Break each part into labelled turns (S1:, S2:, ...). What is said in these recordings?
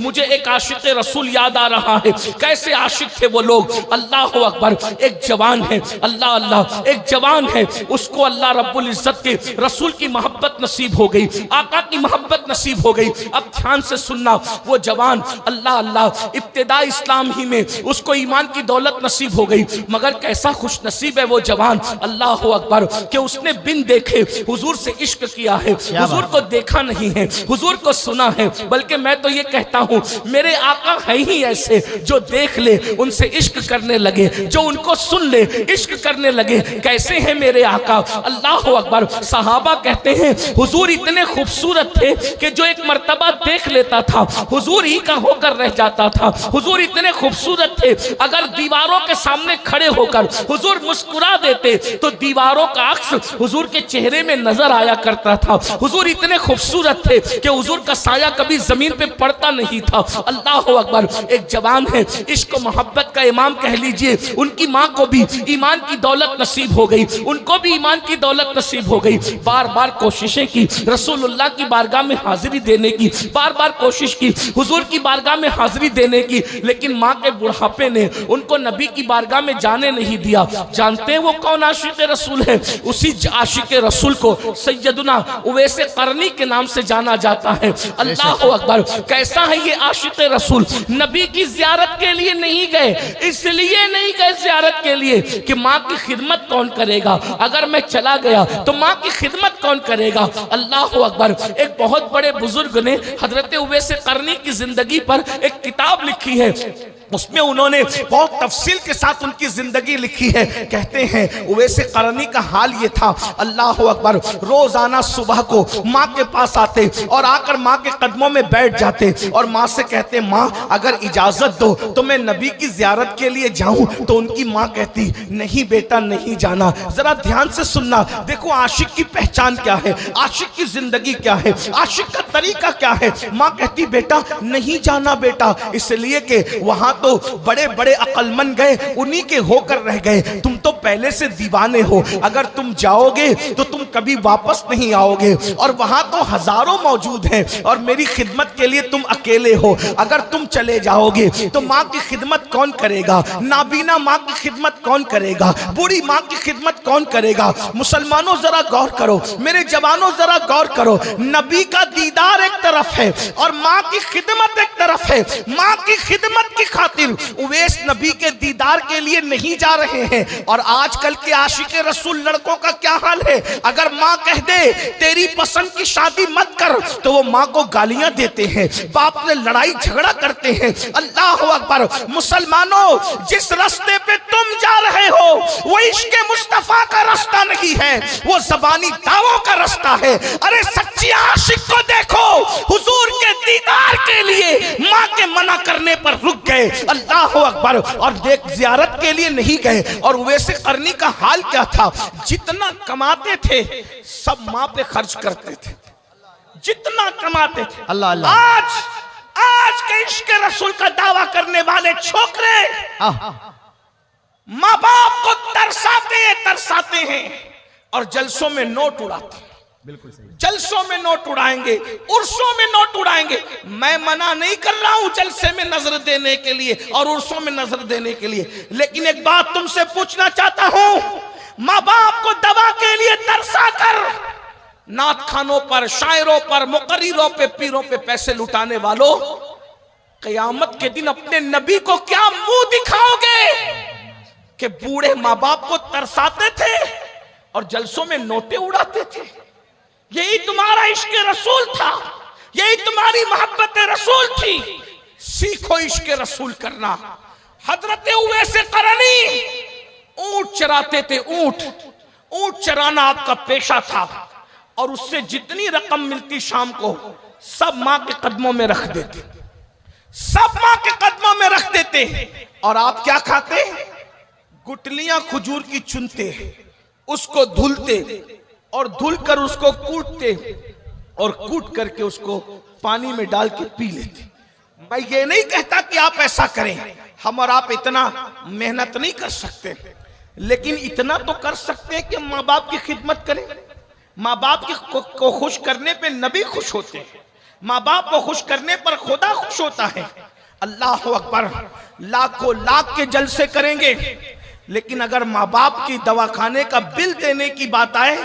S1: मुझे एक आशिक रसूल याद आ रहा है। कैसे आशिक थे वो लोग, अल्लाह अकबर। एक जवान है, अल्लाह अल्लाह, एक जवान है, उसको अल्लाह रब्बुल इज्जत के रसूल की मोहब्बत नसीब हो गई, आका की मोहब्बत नसीब हो गई। अब ध्यान से सुनना, वो जवान अल्लाह अल्लाह इब्तिदा इस्लाम ही में उसको ईमान की दौलत नसीब हो गई, मगर कैसा खुश नसीब है वो जवान, अल्लाह अकबर, कि उसने बिन देखे हुजूर से इश्क किया है। हुजूर को देखा नहीं है, हुजूर को सुना है, बल्कि मैं तो ये कहता हूँ मेरे आका है ही ऐसे जो देख ले उनसे इश्क करने लगे, जो उनको सुन ले इश्क करने लगे। कैसे हैं मेरे आका, अल्लाह अकबर। सहाबा कहते हैं हुजूर इतने खूबसूरत थे कि जो एक मर्तबा देख लेता था हुजूर ही का होकर रह जाता था। हुजूर इतने खूबसूरत थे, अगर दीवारों के सामने खड़े होकर हुजूर मुस्कुरा देते तो दीवारों का अक्स हुजूर के चेहरे में नजर आया करता था। हुजूर इतने खूबसूरत थे कि हुजूर का साया कभी जमीन पे पड़ता नहीं था। अल्लाह अकबर। एक जवान है, इश्क मोहब्बत का इमाम कह लीजिए, उनकी माँ को भी ईमान की दौलत नसीब हो गई, उनको भी ईमान की दौलत नसीब हो गई। बार बार कोशिशें की रसूलुल्लाह की बारगाह में हाजिरी देने की, बार बार कोशिश की हुजूर की बारगाह में हाजिरी देने की, लेकिन माँ के बुढ़ापे ने उनको नबी की बारगाह में जाने नहीं दिया। जानते हैं वो कौन आशिक रसूल है? उसी आशिक रसूल को सैयदना उवैस करनी के नाम से जाना जाता है। अल्लाह अकबर। कैसा है ये आशिक रसूल? नबी की ज़ियारत के लिए नहीं गए, इसलिए नहीं गए ज़ियारत के लिए कि माँ की खिदमत कौन करेगा, अगर मैं चला गया तो माँ की खिदमत कौन करेगा। अल्लाह अकबर। एक बहुत बड़े बुजुर्ग ने हजरत उवैस करनी की जिंदगी पर एक किताब लिखी है, उसमें उन्होंने बहुत तफसील के साथ उनकी जिंदगी लिखी है। कहते हैं उवैस करनी का हाल ये था, अल्लाह अकबर, रोजाना सुबह को माँ के पास आते और आकर माँ के कदमों में बैठ जाते और माँ से कहते माँ अगर इजाजत दो तो मैं नबी की जियारत के लिए जाऊं। तो उनकी माँ कहती नहीं बेटा नहीं जाना। जरा ध्यान से सुनना, देखो आशिक की पहचान क्या है, आशिक की जिंदगी क्या है, आशिक का तरीका क्या है। माँ कहती बेटा नहीं जाना बेटा, इसलिए कि वहां तो बड़े बड़े अक्लमंद गए, उन्हीं के होकर रह गए, तुम तो पहले से दीवाने हो, अगर तुम जाओगे तो तुम कभी वापस नहीं आओगे, और वहां तो हजारों मौजूद हैं और मेरी खिदमत के लिए तुम अकेले हो, अगर तुम चले जाओगे तो माँ की खिदमत कौन करेगा, नाबीना माँ की खिदमत कौन करेगा, बूढ़ी माँ की खिदमत कौन करेगा। मुसलमानों जरा गौर करो, मेरे जवानों जरा गौर करो, नबी का दीदार एक तरफ है और माँ की खिदमत एक तरफ है। माँ की खिदमत की खातिर उवैस नबी के दीदार के लिए नहीं जा रहे हैं। और आजकल के आशिक रसूल लड़कों का क्या हाल है, अगर माँ कह दे तेरी पसंद की शादी मत कर तो वो माँ को गालियां देते हैं, बाप ने लड़ाई झगड़ा करते हैं। अल्लाह अकबर। मुसलमानों जिस रास्ते पे तुम जा रहे हो वो इश्क मुस्तफा का रास्ता नहीं है, वो ज़बानी दावों का रास्ता है। अरे सच्ची आशिक को देखो, हुजूर के दीदार के लिए माँ के मना करने पर रुक गए। अल्लाह अकबर। और देख जियारत के लिए नहीं गए। और उवैस करनी का हाल क्या था, जितना कमाते थे सब माँ पे खर्च करते थे, जितना कमाते थे।
S2: अल्लाह अल्लाह।
S1: आज के इश्क रसूल का दावा करने वाले छोकरे माँ बाप को तरसाते हैं और जलसों में नोट उड़ाते हैं।
S2: बिल्कुल सही।
S1: जलसों में नोट उड़ाएंगे, उर्सों में नोट उड़ाएंगे। मैं मना नहीं कर रहा हूं जलसे में नजर देने के लिए और उर्सों में नजर देने के लिए, लेकिन एक बात तुमसे पूछना चाहता हूं, माँ बाप को दवा के लिए तरसा कर नात खानों पर, शायरों पर, मुकर्रिरों पे, पीरों पे पैसे लुटाने वालों, कयामत के दिन अपने नबी को क्या मुंह दिखाओगे कि बूढ़े माँ बाप को तरसाते थे और जलसों में नोटे उड़ाते थे। यही तुम्हारा इश्क रसूल था, यही तुम्हारी मोहब्बत रसूल थी। सीखो इश्क रसूल करना। हजरत उवैस करनी ऊंट चराते थे, ऊंट चराना आपका पेशा था और उससे जितनी रकम मिलती शाम को सब माँ के कदमों में रख देते, सब माँ के कदमों में रख देते। और आप क्या खाते? गुटलियां खजूर की चुनते, उसको धुलते और धुलकर उसको कूटते और कूट करके उसको पानी में डाल के पी लेते। मैं ये नहीं कहता कि आप ऐसा करें, हम और आप इतना मेहनत नहीं कर सकते, लेकिन इतना तो कर सकते हैं कि माँ बाप की खिदमत करें। माँ बाप को खुश करने पे नबी खुश होते हैं,
S2: माँ बाप को खुश करने पर खुदा खुश होता है। अल्लाह अकबर, लाखों लाख के जलसे करेंगे, लेकिन अगर माँ बाप की दवाखाने का बिल देने की बात आए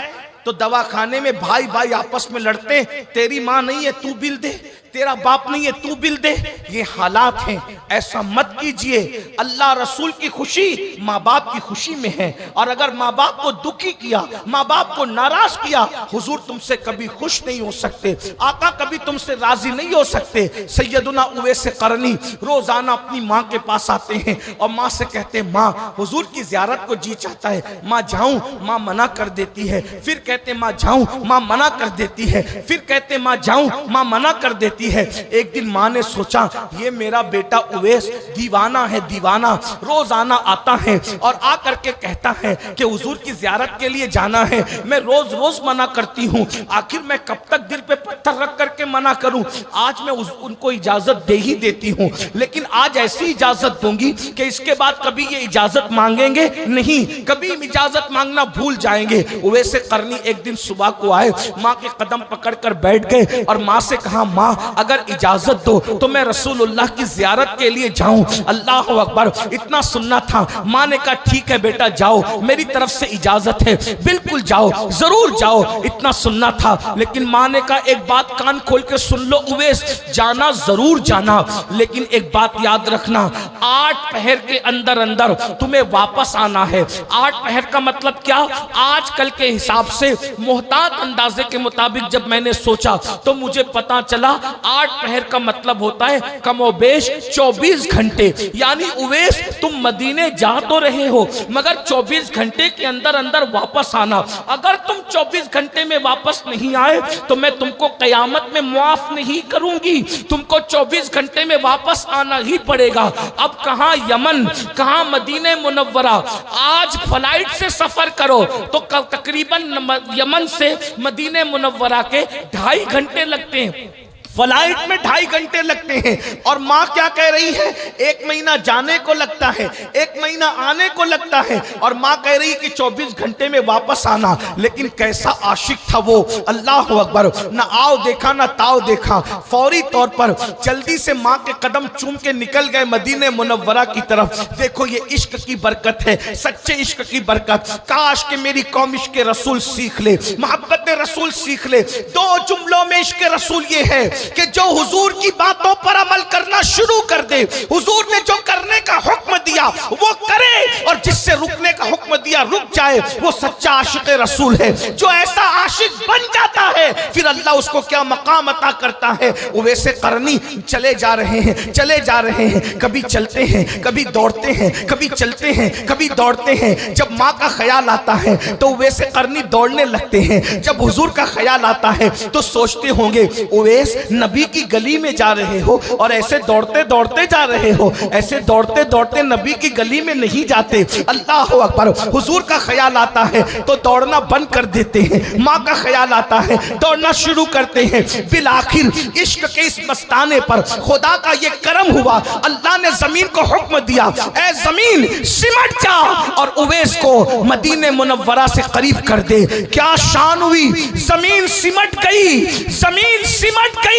S2: तो दवाखाने में भाई भाई आपस में लड़ते, तेरी माँ नहीं है तू बिल दे, तेरा बाप नहीं है तू बिल दे। ये हालात हैं, ऐसा मत कीजिए। अल्लाह रसूल की खुशी माँ बाप की खुशी में है, और अगर माँ बाप को दुखी किया, माँ बाप को नाराज किया, हुजूर तुमसे कभी खुश नहीं हो सकते, आका कभी तुमसे राजी नहीं हो सकते। सैयदुना उवैस करनी रोजाना अपनी माँ के पास आते हैं और माँ से कहते हैं माँ हुजूर की ज़ियारत को जी चाहता है, माँ जाऊं, माँ मना कर देती है, फिर कहते माँ जाऊं, माँ मना कर देती है, फिर कहते माँ जाऊं, माँ मना कर देती है। एक दिन माँ ने सोचा ये मेरा बेटा उवैस दीवाना है, दीवाना, रोजाना आता है और आकर के कहता है कि हुजूर की ज़ियारत के लिए जाना है, मैं रोज रोज मना करती हूँ, आखिर मैं कब तक दिल पे पत्थर रख करके मना करूं। आज मैं उनको इजाजत दे ही देती हूँ, लेकिन आज ऐसी इजाजत दूंगी कि इसके बाद कभी ये इजाजत मांगेंगे नहीं, कभी इजाजत मांगना भूल जाएंगे। उवैस करनी एक दिन सुबह को आए, माँ के कदम पकड़ कर बैठ गए और माँ से कहा माँ अगर इजाजत दो तो मैं रसूलुल्लाह की ज़ियारत के लिए जाऊं। अल्लाह अकबर, इतना सुनना था। माँ ने कहा ठीक है बेटा जाओ, मेरी तरफ से इजाजत है, बिल्कुल जाओ, जरूर जाओ, इतना सुनना था। लेकिन माँ ने कहा एक बात कान खोल के सुन लो उवैस, जाना जरूर जाना, लेकिन एक बात याद रखना, 8 पहर के अंदर अंदर तुम्हें वापस आना है। 8 पहर का मतलब क्या? आजकल के हिसाब से मोहतात अंदाजे के मुताबिक जब मैंने सोचा तो मुझे पता चला 8 पहर का मतलब होता है कमोबेश 24 घंटे। यानी उवैस तुम मदीने जा तो रहे हो मगर 24 घंटे के अंदर अंदर वापस आना। अगर तुम 24 घंटे में वापस नहीं आए तो मैं तुमको कयामत में मुआफ नहीं करूंगी, तुमको 24 घंटे में वापस आना ही पड़ेगा। अब कहां यमन, कहां मदीने मुनव्वरा। आज फ्लाइट से सफर करो तो तकरीबन यमन से मदीने मुनव्वरा के 2.5 घंटे लगते हैं, फ्लाइट में 2.5 घंटे लगते हैं। और माँ क्या कह रही है, 1 महीना जाने को लगता है, 1 महीना आने को लगता है, और माँ कह रही है कि 24 घंटे में वापस आना। लेकिन कैसा आशिक था वो, अल्लाह अकबर, ना आओ देखा ना ताओ देखा, फौरी तौर पर जल्दी से माँ के कदम चूम के निकल गए मदीने मुनव्वरा की तरफ। देखो ये इश्क की बरकत है, सच्चे इश्क की बरकत। काश के मेरी कौम इश्क रसूल सीख ले, मोहब्बत रसूल सीख ले। 2 जुमलों में इश्क रसूल ये है कि जो हुजूर की बातों पर अमल करना शुरू कर दे, हुजूर ने जो करने का हुक्म दिया वो करे, और जिससे रुकने का हुक्म दिया रुक जाए, वो सच्चा आशिक रसूल है। जो ऐसा आशिक बन जाता है फिर अल्लाह उसको क्या मकाम अता करता है। उवैस करनी चले जा रहे हैं, चले जा रहे हैं, कभी चलते हैं, कभी दौड़ते हैं, कभी चलते हैं, कभी दौड़ते हैं। जब माँ का ख्याल आता है तो उवैस करनी दौड़ने लगते हैं, जब हुजूर का ख्याल आता है तो सोचते होंगे उवैस नबी की गली में जा रहे हो और ऐसे दौड़ते दौड़ते जा रहे हो, ऐसे दौड़ते दौड़ते नबी की गली में नहीं जाते। अल्लाह अकबर, हुजूर का ख्याल आता है तो दौड़ना बंद कर देते हैं, माँ का ख्याल आता है दौड़ना शुरू करते हैं। बिल आखिर इश्क के इस मस्ताने पर खुदा का ये करम हुआ, अल्लाह ने जमीन को हुक्म दिया, ऐ जमीन सिमट जा और उवैस को मदीने मुनव्वरा से करीब कर दे। क्या शान हुई, जमीन सिमट गई, जमीन सिमट गई।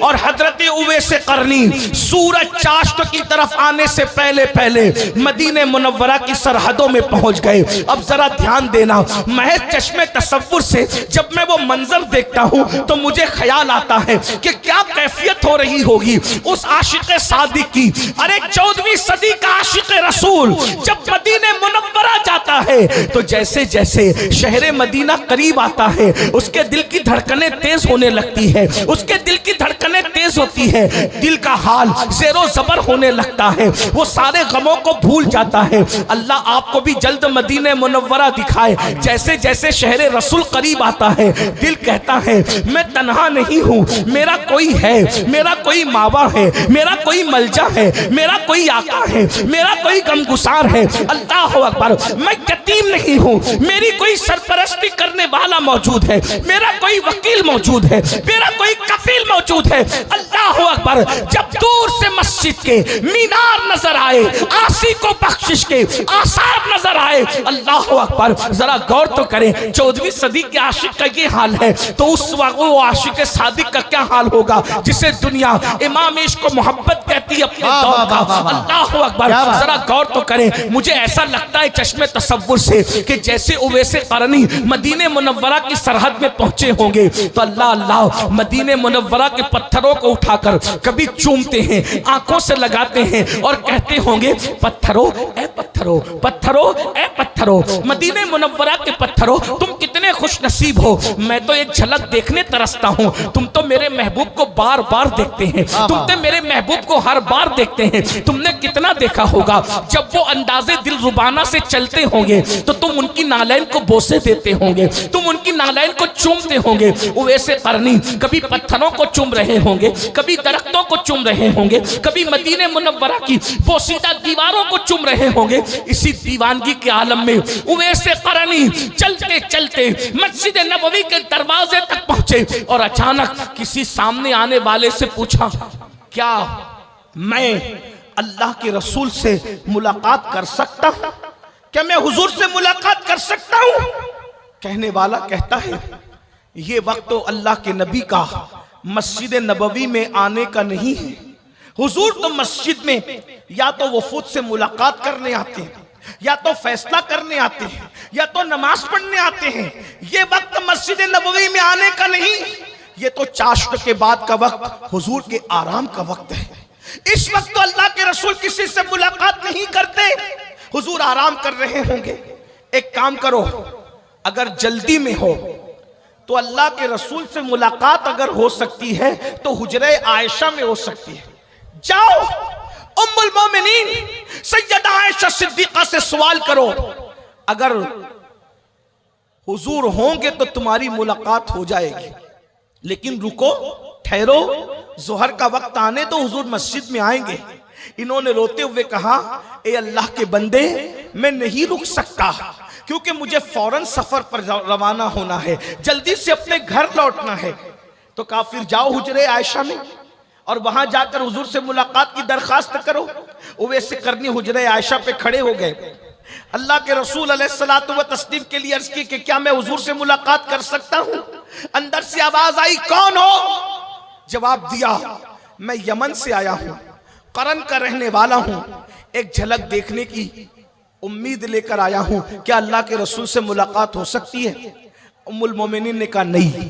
S2: और हजरत उवैस करनी सूरज चाश्त की तरफ आने से पहले पहले मदीने मुनव्वरा की सरहदों में पहुंच गए। अब जरा ध्यान देना, महज चश्मे तसव्वुर से जब मैं वो मंजर देखता हूं तो मुझे ख्याल आता है कि क्या कैफियत हो रही होगी उस आशिक सादिक की। अरे 14वीं सदी का आशिक रसूल जब मदीने मुनव्वरा जाता है तो जैसे जैसे शहर मदीना करीब आता है उसके दिल की धड़कनें तेज होने लगती है, उसके दिल की धड़कनें तेज होती है, दिल का हाल ज़ेरो ज़बर होने लगता है, वो सारे गमों को भूल जाता है। अल्लाह आपको भी जल्द मदीने मुनव्वरा दिखाए। जैसे जैसे शहर रसूल करीब आता है दिल कहता है मैं तन्हा नहीं हूँ, मेरा कोई है, मेरा कोई मावा है, मेरा कोई मलजा है, मेरा कोई आका है, मेरा कोई गमगुसार है। अल्लाह अकबर, मैं यतीम नहीं हूँ, मेरी कोई सरपरस्ती करने वाला मौजूद है, मेरा कोई वकील मौजूद है, मेरा कोई कफील मौजूद है। अल्लाह अकबर, जब दूर से मस्जिद के मीनार
S1: नजर आए, आसी को बख्शिश के आसार नजर आए। अल्लाह अकबर, जरा गौर तो करें, 14वीं सदी के आशिक का ये हाल है तो उस वक्त वो आशिक सादिक का क्या हाल होगा जिसे दुनिया इमाम इश्क को मोहब्बत कहती है अपने दौर का। अल्लाह अकबर, जरा गौर तो करें। मुझे ऐसा लगता है चश्मे तसव्वुर से कि जैसे उवैसे करनी मदीने मुनव्वरा की सरहद में पहुंचे होंगे तो अल्लाह अल्लाह मदीने मुनव्वरा के पत्थरों को उठाकर कभी चूमते हैं, आंखों से लगाते हैं और कहते होंगे पत्थरों ए पत्थरों, पत्थरों ए पत्थरों, मदीने मुनव्वरा के पत्थरों तुम कितने खुश नसीब हो। मैं तो एक झलक देखने तरसता हूँ, तुम तो मेरे महबूब को बार बार देखते हैं, तुम तो मेरे महबूब को हर बार देखते हैं। तुमने कितना देखा होगा जब वो अंदाजे दिल रुबाना से चलते होंगे तो तुम उनकी नालैन को बोसे देते होंगे, तुम उनकी नालैन को चूमते होंगे। वो वैसे करनी कभी पत्थरों को चूम रहे होंगे, कभी दरख्तों को चूम रहे होंगे, कभी मदीने मुनव्वरा की पोशीदा दीवारों को चूम रहे होंगे। इसी दीवानगी के आलम में वैसे करनी चलते चलते मस्जिद नबवी के दरवाजे तक पहुंचे और अचानक किसी सामने आने वाले से पूछा, क्या मैं अल्लाह के रसूल से मुलाकात कर सकता हूं? क्या मैं हुजूर से मुलाकात कर सकता हूं? कहने वाला कहता है, ये वक्त तो अल्लाह के नबी का मस्जिद नबवी में आने का नहीं है। हुजूर तो मस्जिद में या तो वफूद से मुलाकात करने आते हैं, या तो फैसला करने आते हैं, या तो नमाज पढ़ने आते हैं। ये वक्त मस्जिद नबवी में आने का नहीं, ये तो चाश्त के बाद का वक्त हुजूर के आराम का वक्त है। इस वक्त तो अल्लाह के रसूल किसी से मुलाकात नहीं करते, हुजूर आराम कर रहे होंगे। एक काम करो, अगर जल्दी में हो तो अल्लाह के रसूल से मुलाकात अगर हो सकती है तो हुजरे आयशा में हो सकती है। जाओ उम्मुल मोमिनीन सैयदा आयशा सिद्दीका से सवाल करो, अगर हुजूर होंगे तो तुम्हारी मुलाकात हो जाएगी। लेकिन रुको, ठहरो, जोहर का वक्त आने तो हुजूर मस्जिद में आएंगे। इन्होंने रोते हुए कहा, ए अल्लाह के बंदे, मैं नहीं रुक सकता क्योंकि मुझे फौरन सफर पर रवाना होना है, जल्दी से अपने घर लौटना है। तो कहा फिर जाओ हुजरे आयशा में और वहां जाकर हुजूर से मुलाकात की दरखास्त करो। वैसे करनी हुजरे आयशा पे खड़े हो गए। अल्लाह के रसूल अलैहिस्सलातु व तस्लीम के लिए अर्ज की कि क्या मैं हुजूर से मुलाकात कर सकता हूं? अंदर से आवाज आई, कौन हो? जवाब दिया, मैं यमन से आया हूं, करन का रहने वाला हूं, एक झलक देखने की उम्मीद लेकर आया हूं, क्या अल्लाह के रसूल से मुलाकात हो सकती है? उम्मुल मोमिनीन ने कहा नहीं,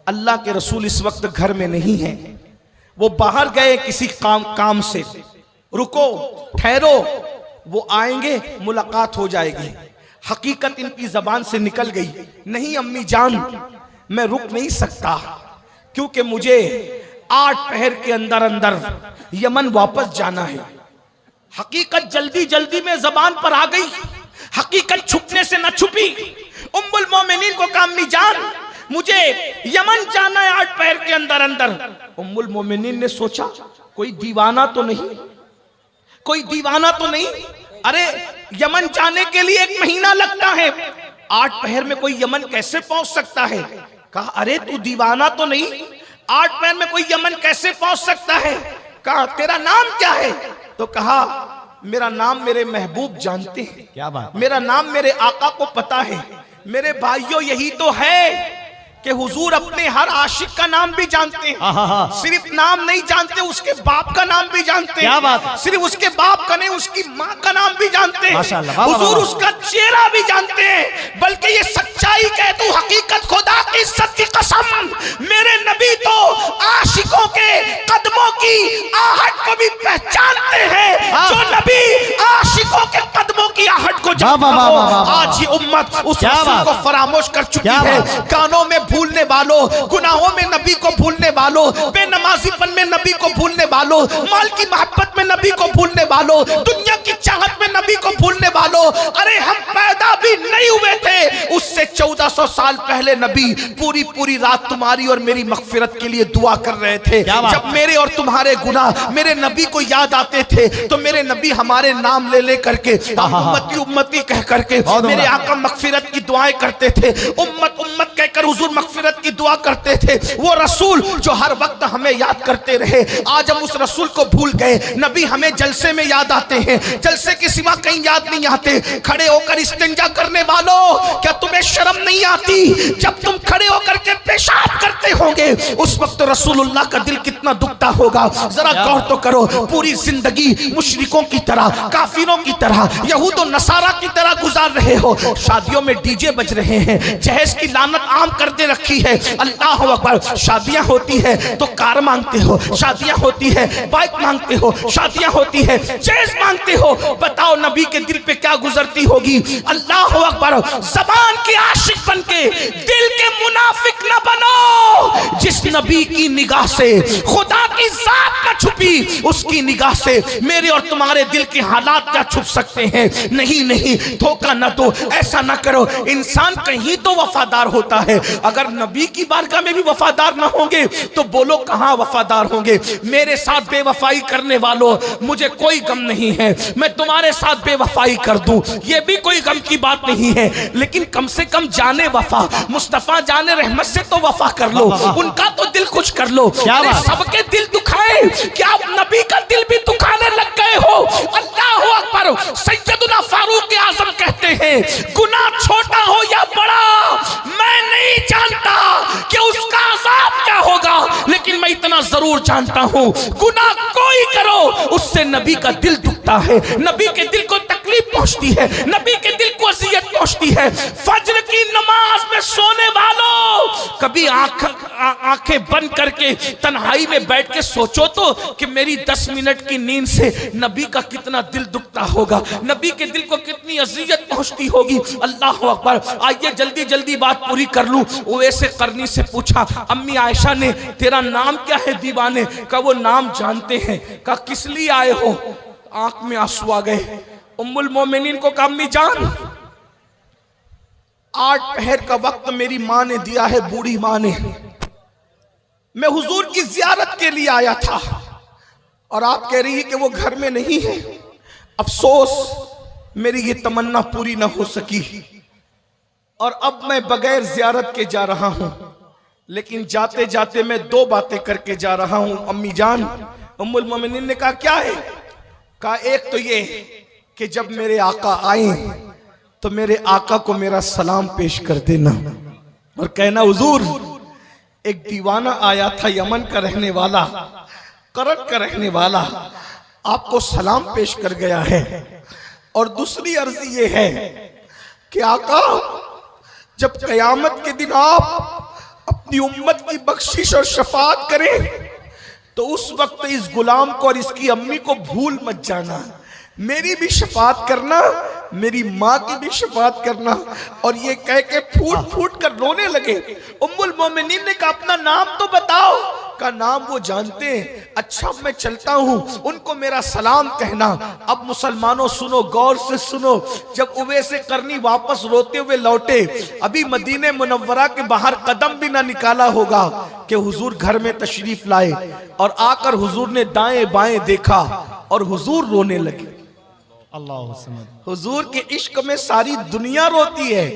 S1: अल्लाह के रसूल इस वक्त घर में नहीं है, वो बाहर गए किसी काम से। रुको, ठहरो, वो आएंगे, मुलाकात हो जाएगी। हकीकत इनकी जबान से निकल गई, नहीं अम्मी जान, मैं रुक नहीं सकता क्योंकि मुझे 8 पहर के अंदर अंदर यमन वापस जाना है। हकीकत जल्दी जल्दी में जबान पर आ गई, हकीकत छुपने से न छुपी। उम्मुल मोमिनीन को कहा, अम्मी जान, मुझे यमन जाना है 8 पहर के अंदर अंदर। उम्मुल मोमिनीन ने सोचा, कोई दीवाना तो नहीं, कोई दीवाना तो नहीं? अरे यमन जाने के लिए 1 महीना लगता है, 8 पहर में कोई यमन कैसे पहुंच सकता है? कहा, अरे तू दीवाना तो नहीं, 8 पहर में कोई यमन कैसे पहुंच सकता है? कहा, तेरा नाम क्या है? तो कहा, मेरा नाम मेरे महबूब जानते हैं।
S3: क्या बात?
S1: मेरा नाम मेरे आका को पता है। मेरे भाइयों, यही तो है कि हुजूर अपने हर आशिक का नाम भी जानते हैं। सिर्फ नाम नहीं जानते, उसके बाप का नाम भी जानते हैं।
S3: क्या बात?
S1: सिर्फ उसके बाप का नहीं, उसकी माँ का नाम भी जानते हैं।
S3: माशाअल्लाह,
S1: हुजूर उसका चेहरा भी जानते हैं। बल्कि ये सच्चाई कह दूं, हकीकत खुदा की इज्जत की कसम, मेरे नबी तो आशिकों के कदमों की आहट को भी पहचानते हैं। जो नबी आशिकों के कदमों की आहट को जानता हो, आज ये उम्मत उस रसूल को फरामोश कर चुकी है। कानों में भूलने वालों, गुनाहों में नबी को भूलने वालों, बेनमाजीपन में नबी को भूलने वालों, माल की मोहब्बत में नबी को भूलने वालों, दुनिया की चाहत में नबी को भूलने वालों। अरे हम पैदा भी नहीं हुए थे, उससे 1400 साल पहले नबी पूरी पूरी रात तुम्हारी और मेरी मगफिरत के लिए दुआ कर रहे थे। जब मेरे और तुम्हारे गुनाह मेरे नबी को याद आते थे तो मेरे नबी हमारे नाम ले ले करके उम्मती
S2: उम्मती कह करके मेरे आका मगफिरत की दुआएं करते थे। उम्मत उम्मत कहकर हुजूर मगफिरत की दुआ करते थे। वो रसूल जो हर वक्त हमें याद करते रहे, आज हम उस रसूल को भूल गए। नबी हमें जलसे में याद आते हैं, जलसे के सिवा कहीं याद नहीं आते। खड़े होकर इस्तिंजा करने वालों, क्या तुम्हें शर्म नहीं आती? जब तुम खड़े होकर के पेशाब करते होंगे उस वक्त रसूलुल्लाह का दिल कितना दुखता होगा। जरा गौर तो करो। पूरी जिंदगी मुशरिकों की तरह, काफिरों की तरह, यहूद और नसारा की तरह गुजार रहे हो। शादियों में डीजे बज रहे हैं, जहेज की लानत आम कर दे रखी है। अल्लाह अकबर। शादियां होती है तो कार मांगते हो, शादियां होती है बाइक मांगते हो, शादियां होती है जहेज मांगते हो। बताओ नबी के दिल पे क्या गुजरती होगी। अल्लाह अकबर। जबान के आशिक बन के दिल के मुनाफिक न बनो। जिस नबी की निगाह से खुदा की जात न छुपी, उसकी निगाह से मेरे और तुम्हारे दिल के हालात क्या छुप सकते हैं? नहीं नहीं, धोखा न दो, ऐसा न करो। इंसान कहीं तो वफादार होता है। अगर नबी की बारगाह में भी वफादार न होंगे तो बोलो कहां वफादार होंगे? मेरे साथ बेवफाई करने वालों, मुझे कोई गम नहीं है, मैं तुम्हारे साथ बेवफाई कर दूं, ये भी कोई गम की बात नहीं है। लेकिन कम से कम जाने वफा, मुस्तफा जाने रहमत से तो वफा कर लो, उनका तो दिल कुछ कर लो। सबके दिल दुखाए, क्या आप नबी का दिल भी दुखाने लग गए हो? अल्लाह अकबर। सैयदुना फारूक आजम कहते हैं, गुनाह छोटा हो या बड़ा मैं नहीं जानता कि उसका अज़ाब क्या होगा, लेकिन मैं इतना जरूर जानता हूं, गुनाह कोई करो उससे नबी का दिल दुखता है, नबी के दिल को तकलीफ पहुंचती है, नबी के दिल को अज़ियत पहुंचती है। फज्र की नमाज में सोने वालों, कभी आंखें बंद करके तन्हाई में बैठ के सोचो तो कि मेरी 10 मिनट की नींद से नबी का कितना दिल दुखता होगा, नबी के दिल को कितनी अज़ियत पहुंचती होगी। अल्लाह अकबर। आइए जल्दी जल्दी बात पूरी कर लूं। वैसे करनी से पूछा, अम्मी आयशा ने, तेरा नाम क्या है दीवाने का? वो नाम जानते हैं। का किस लिए आए हो? आंख में आंसू आ गए। उम्मुल मोमिनीन को कहा, अम्मी जान, 8 पहर का वक्त मेरी माँ ने दिया है, बूढ़ी माँ ने। मैं हुजूर की जियारत के लिए आया था और आप कह रही है कि वो घर में नहीं है। अफसोस, मेरी ये तमन्ना पूरी ना हो सकी और अब मैं बगैर जियारत के जा रहा हूं। लेकिन जाते जाते मैं 2 बातें करके जा रहा हूं अम्मी जान। उम्मुल मोमिनीन ने कहा, क्या है? कहा, एक तो ये कि जब मेरे आका आए तो मेरे आका को मेरा सलाम पेश कर देना और कहना, हुजूर एक दीवाना आया था, यमन का रहने वाला, करन का रहने वाला, आपको सलाम पेश कर गया है। और दूसरी अर्जी ये है कि आका, जब कयामत के दिन आप अपनी उम्मत की बख्शिश और शफाअत करें तो उस वक्त इस गुलाम को और इसकी अम्मी को भूल मत जाना। मेरी भी शफाअत करना, मेरी माँ की भी शफाअत करना। और ये कह के फूट फूट कर रोने लगे। उम्मुल मोमिनीन ने कहा, अपना नाम तो बताओ। का नाम वो जानते हैं। अच्छा, मैं चलता हूं, उनको मेरा सलाम कहना। अब मुसलमानों सुनो, गौर से सुनो। जब उवैसे करनी वापस रोते हुए लौटे, अभी मदीने मुनव्वरा के बाहर कदम भी ना निकाला होगा कि हुजूर घर में तशरीफ लाए और आकर हुजूर ने दाएं बाएं देखा और हुजूर रोने लगे। हुजूर के इश्क में सारी दुनिया रोती है,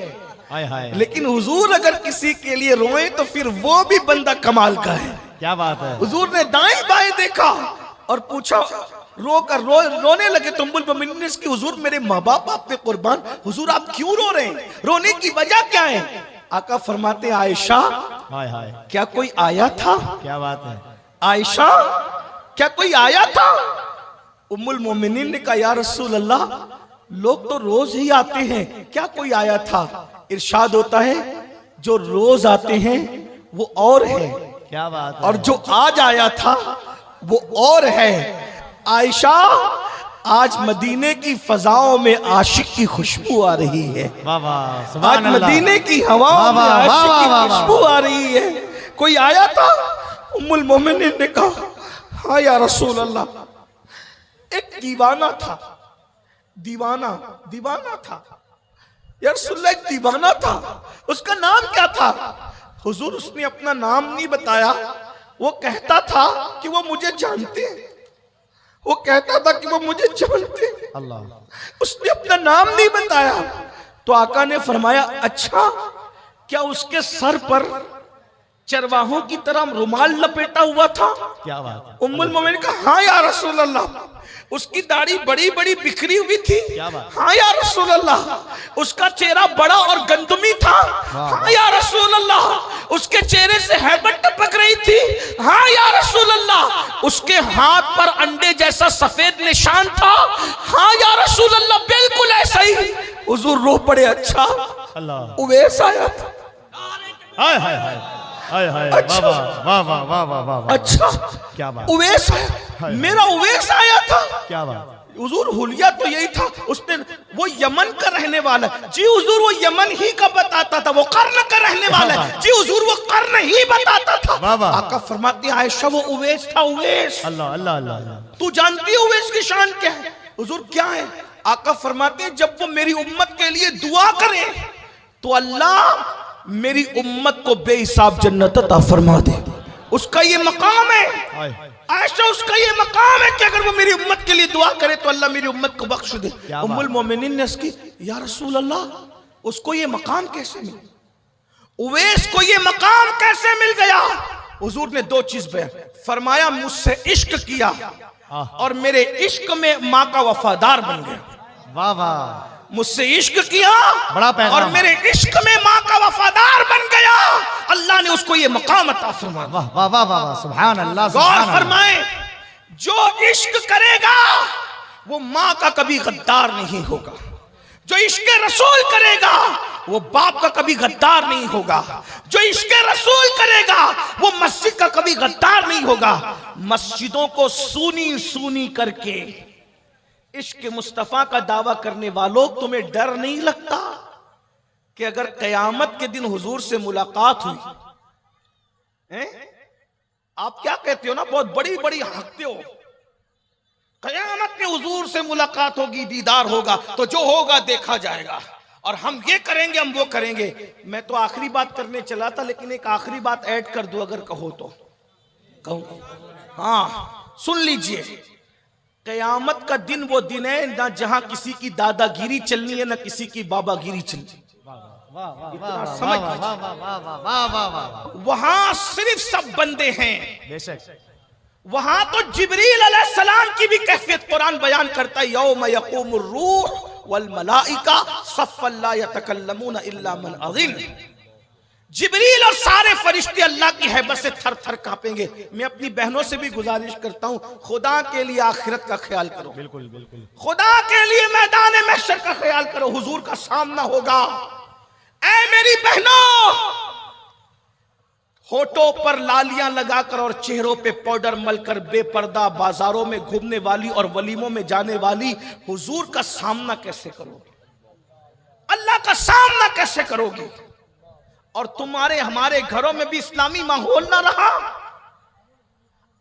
S2: लेकिन हुजूर अगर किसी के लिए रोए तो फिर वो भी बंदा कमाल का है।
S3: क्या बात है।
S2: हुजूर ने दाएं बाएं देखा और पूछा, रोने लगे। तो उम्मुल मोमिनीन ने की, हुजूर मेरे माँ बाप आप पे कुर्बान, हुजूर आप क्यों रो रहे हैं? रोने की वजह क्या है? आका फरमाते, आयशा, क्या कोई आया था?
S3: क्या बात है।
S2: आयशा, क्या कोई आया था? उम्मुल मोमिनीन ने कहा, या रसूल अल्लाह, लोग तो रोज ही आते हैं, क्या कोई आया था? इरशाद होता है, जो रोज आते हैं वो और है,
S3: क्या बात है।
S2: और जो आज आया था वो और है। आयशा, आज मदीने की फजाओं में आशिक की खुशबू आ रही है। आज मदीने की हवाओं में आशिक की खुशबू आ रही है। कोई आया था? उम्मुल मोमिनीन ने कहा, हाँ या रसूल अल्लाह, एक दीवाना था। दीवाना था या रसूलुल्लाह, एक दीवाना था। उसका नाम क्या था? हुजूर, उसने अपना नाम नहीं बताया। वो कहता था कि वो मुझे जानते हैं, वो कहता था कि वो मुझे जानते हैं।
S3: अल्लाह।
S2: उसने अपना नाम नहीं बताया। तो आका ने फरमाया, अच्छा क्या उसके सर पर चरवाहों की तरह रुमाल लपेटा हुआ था?
S3: क्या बात है।
S2: उम्मुल मोमिन का, हाँ या रसूल अल्लाह। उसकी दाढ़ी बड़ी बड़ी बिखरी हुई थी?
S3: क्या बात।
S2: हाँ या रसूल अल्लाह। उसका चेहरा बड़ा और गंदमी था? हाँ या रसूल अल्लाह। उसके चेहरे से हैबत टपक रही थी? हाँ या रसूल अल्लाह। उसके हाथ पर अंडे जैसा सफेद निशान था? हाँ या रसूल अल्लाह, बिल्कुल ऐसा ही। हुजूर रो पड़े, अच्छा
S3: अल्लाह।
S2: उवैस आया था।
S3: हाय हाय हाय हाय हाय।
S2: अच्छा।
S3: वाह वाह वाह वाह वाह वाह।
S2: अच्छा
S3: क्या बात।
S2: उवैस आया, मेरा उवैस आया था।
S3: क्या बात।
S2: हुजूर हुलिया तो यही था, उसने, वो यमन का रहने वाला है। जी हुजूर, वो यमन ही का बताता था। वो कर्न का रहने वाला है। जी हुजूर, वो कर्न ही बताता था।
S3: वाह वाह।
S2: आका फरमाते हैं, आयशा वो उवैस था, उवैस।
S3: अल्लाह अल्लाह अल्लाह।
S2: तू जानती है उवैस की शान क्या है? हुजूर क्या है? आका फरमाते हैं, जब वो मेरी उम्मत के लिए दुआ करे तो अल्लाह मेरी उम्मत को बेहिसाब जन्नत अता फरमा दे। उसका ये मकाम है आयशा, उसका ये मकाम है कि अगर वो मेरी उम्मत के लिए दुआ करे तो अल्लाह मेरी उम्मत को बख्श दे। उम्मुल मोमिनीन ने उसकी, या रसूल अल्लाह, उसको ये मकाम कैसे मिला? उवैस को ये मकाम कैसे मिल गया? हुजूर ने दो चीज बयान फरमाया, मुझसे इश्क किया और मेरे इश्क में माँ का वफादार बन गया।
S3: वाह वाह।
S2: मुझसे इश्क किया
S3: बड़ा पैगाम।
S2: और मेरे इश्क में माँ का वफादार बन गया। अल्लाह ने उसको ये मकाम अता फरमाया।
S3: वाह वाह वाह वाह। सुभान अल्लाह।
S2: गौर फरमाएं, जो इश्क करेगा वो माँ का कभी गद्दार नहीं होगा। जो इश्क रसूल करेगा वो बाप का कभी गद्दार नहीं होगा। जो इश्क रसूल करेगा वो मस्जिद का कभी गद्दार नहीं होगा। मस्जिदों को सूनी सूनी करके इश्क मुस्तफा का दावा करने वालों, तुम्हें डर नहीं लगता कि अगर कयामत के दिन हुजूर से मुलाकात हुई है? आप क्या कहते हो ना, बहुत बड़ी बड़ी हकते हो, कयामत में हुजूर से मुलाकात होगी, दीदार होगा, तो जो होगा देखा जाएगा और हम ये करेंगे, हम वो करेंगे। मैं तो आखिरी बात करने चला था, लेकिन एक आखिरी बात ऐड कर दो अगर कहो तो। कहूं? हाँ सुन लीजिए, कयामत का दिन वो दिन है ना जहां किसी की दादागिरी चलनी है ना किसी की बाबागिरी चलनी। समझ, वहां सिर्फ सब बंदे हैं।
S3: बेशक।
S2: वहां तो जिब्रील अलैहिस्सलाम की भी कैफियत कुरान बयान करता है, यौम यक़ूमुर रूह वल मलाइका सफ़्फ़न ला यतकल्लमून इल्ला मन अज़िन। जिब्रील और सारे फरिश्ते अल्लाह की हैबत से थर थर कांपेंगे। मैं अपनी बहनों से भी गुजारिश करता हूं, खुदा के लिए आखिरत का ख्याल करो।
S3: बिल्कुल बिल्कुल।
S2: खुदा के लिए मैदान महशर का ख्याल करो। हुजूर का सामना होगा। ऐ मेरी बहनों, होठों पर लालियां लगाकर और चेहरों पे पाउडर मलकर बेपर्दा बाजारों में घूमने वाली और वलीमों में जाने वाली हुजूर का सामना कैसे करोगे? अल्लाह का सामना कैसे करोगे? और तुम्हारे हमारे घरों में भी इस्लामी माहौल ना रहा।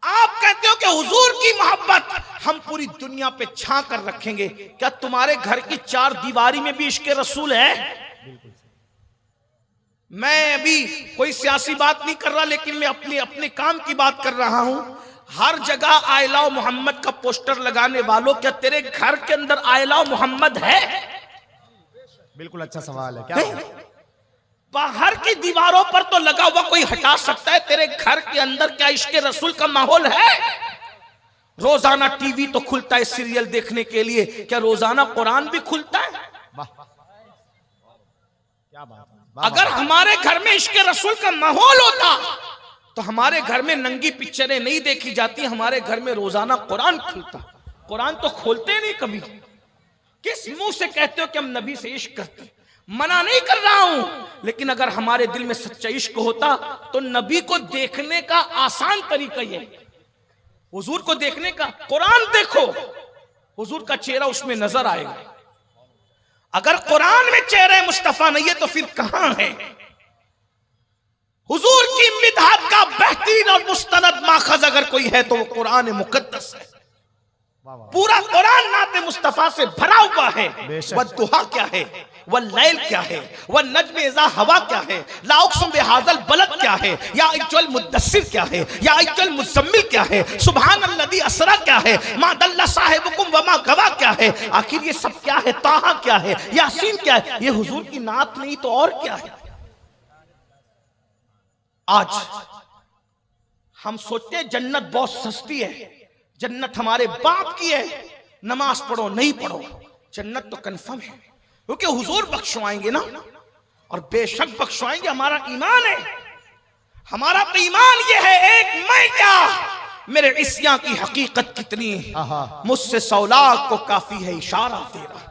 S2: आप कहते हो कि हुजूर की मोहब्बत हम पूरी दुनिया पे छा कर रखेंगे। क्या तुम्हारे घर की चार दीवारी में भी इश्क रसूल है? मैं अभी कोई सियासी बात नहीं कर रहा, लेकिन मैं अपने काम की बात कर रहा हूं। हर जगह आई लव मोहम्मद का पोस्टर लगाने वालों, क्या तेरे घर के अंदर आई लव मोहम्मद है?
S3: बिल्कुल अच्छा सवाल है। क्या
S2: बाहर की दीवारों पर तो लगा हुआ कोई हटा सकता है, तेरे घर के अंदर क्या इश्क रसूल का माहौल है? रोजाना टीवी तो खुलता है सीरियल देखने के लिए, क्या रोजाना कुरान भी खुलता है?
S3: क्या बात।
S2: अगर हमारे घर में इश्क रसूल का माहौल होता तो हमारे घर में नंगी पिक्चरें नहीं देखी जाती, हमारे घर में रोजाना कुरान खुलता। कुरान तो खोलते नहीं कभी। किस मुंह से कहते हो कि हम नबी से इश्क करते? मना नहीं कर रहा हूं, लेकिन अगर हमारे दिल में सच्चा इश्क होता तो नबी को देखने का आसान तरीका ये, हुजूर को देखने का, कुरान देखो, हुजूर का चेहरा उसमें नजर आएगा। अगर कुरान में चेहरा मुस्तफा नहीं है तो फिर कहां है? हुजूर की मिदहत का बेहतरीन और मुस्तनद माखज अगर कोई है तो वो कुरान मुकद्दस है। पूरा कुरान नाते मुस्तफा से भरा हुआ है। बद्दुआ क्या है? वल लैल क्या है, वल नज्म इज़ा हवा क्या है, ला उक़सिम बिहाज़ल बलद क्या है, या अय्युहल मुद्दस्सिर क्या है, या अय्युहल मुज़म्मिल क्या है, सुब्हानल्लज़ी असरा क्या है, मा दल्ला साहिबुकुम व मा गवा क्या है। आखिर ये सब क्या है? ताहा क्या है, यासीन क्या है? ये हुजूर की नात नहीं तो और क्या है? आज हम सोचते हैं जन्नत बहुत सस्ती है, जन्नत हमारे बाप की है, नमाज पढ़ो नहीं पढ़ो, जन्नत तो कंफर्म है क्योंकि हुजूर बख्शवाएंगे ना, और बेशक बख्शवाएंगे। हमारा ईमान है, हमारा तो ईमान ये है, एक मैं क्या मेरे इस्या की हकीकत कितनी है, मुझसे 100 लाख को काफी है इशारा तेरा।